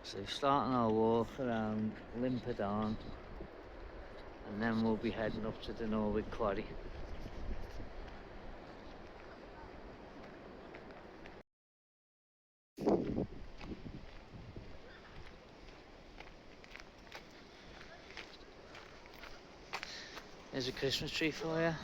So starting our walk around Llyn Padarn, and then we'll be heading up to the Norwich Quarry. There's a Christmas tree for you.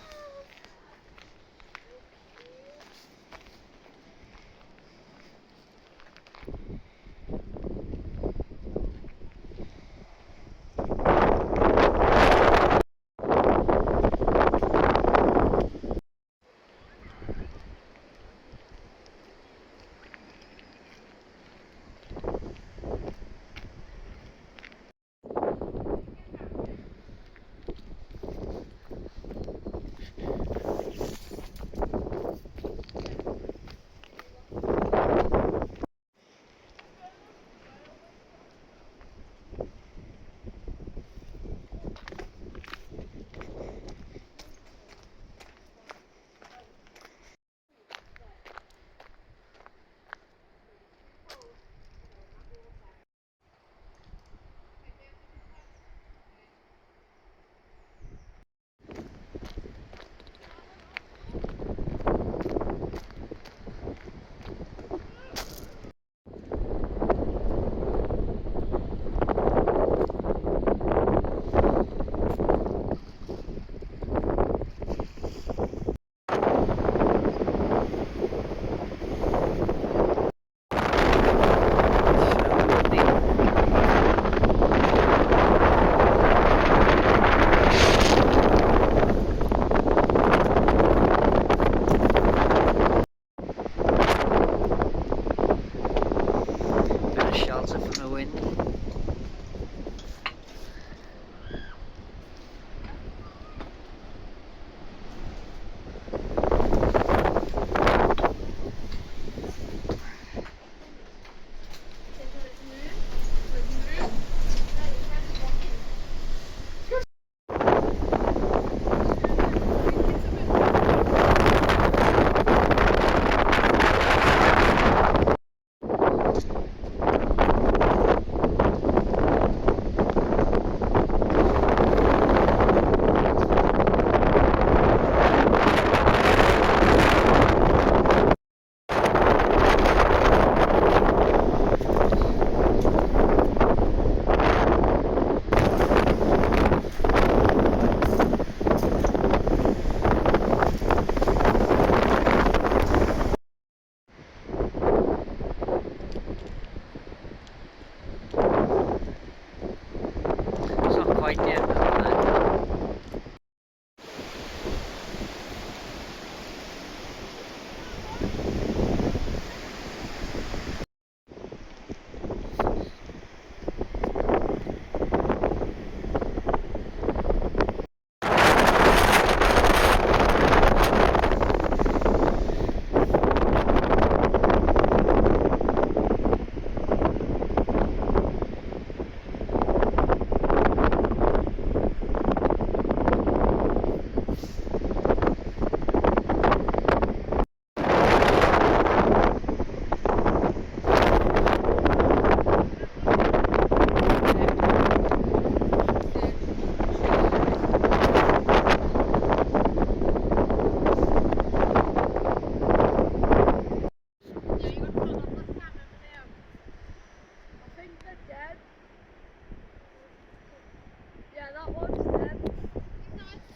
Shelter from the wind. Quite the end of the line. Yeah, that one's dead.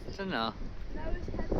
I don't know. No, his head's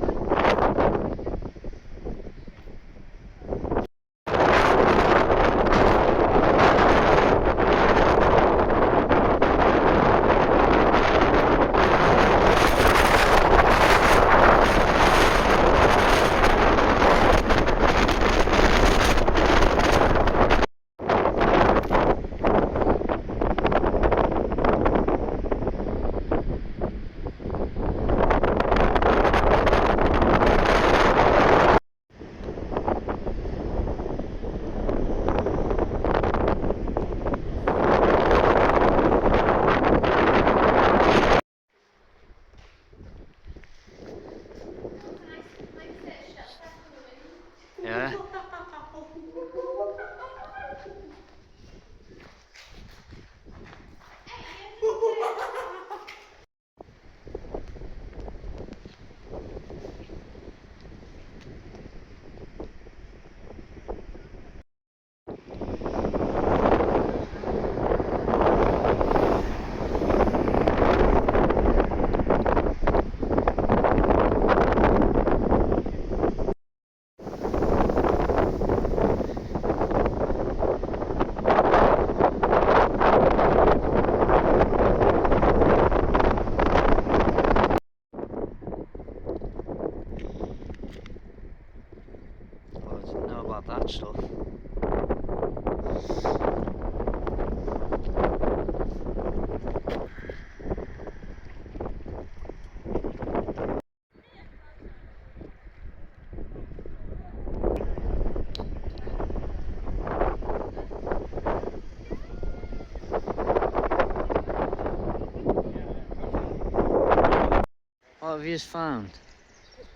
What have you found?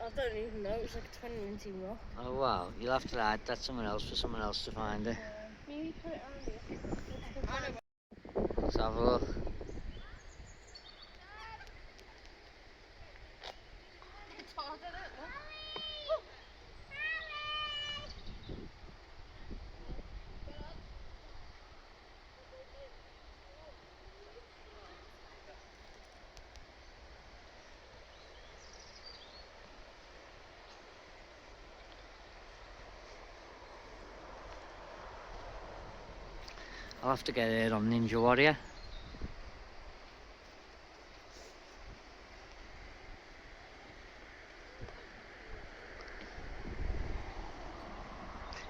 I don't even know. It's like a 2019 rock. Oh wow, you'll have to hide that somewhere else for someone else to find it. Maybe put it on here. Let's have a look. It's hard, isn't it? I'll have to get it on Ninja Warrior.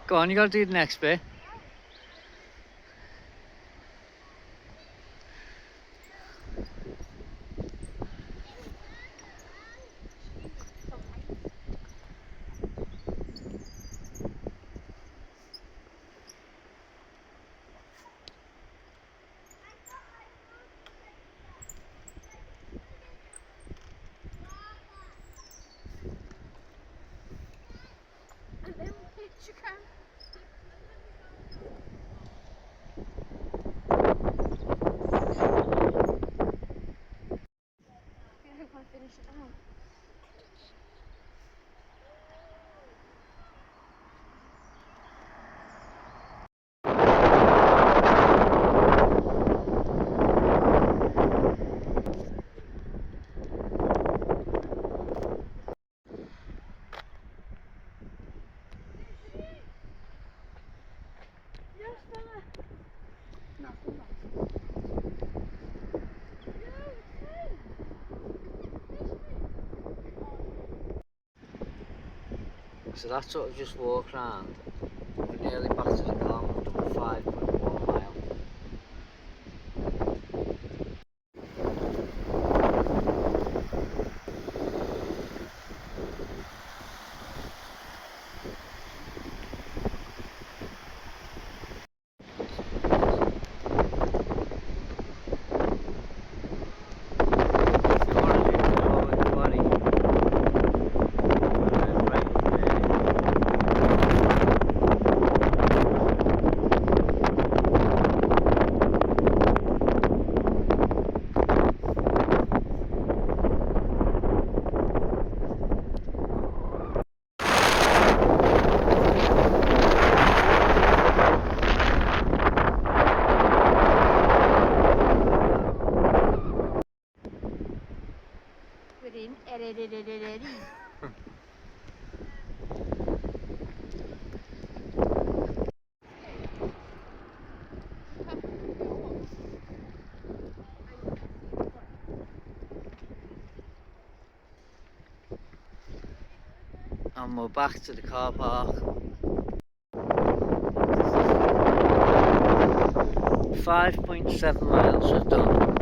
Go on, you gotta do the next bit. And then picture cam. I hope I finish it now. Yes, fella. No, come on. So that's sort of just walk round. We're nearly back to the car. We've done 5.1 mile. And we're back to the car park. 5.7 miles we've done.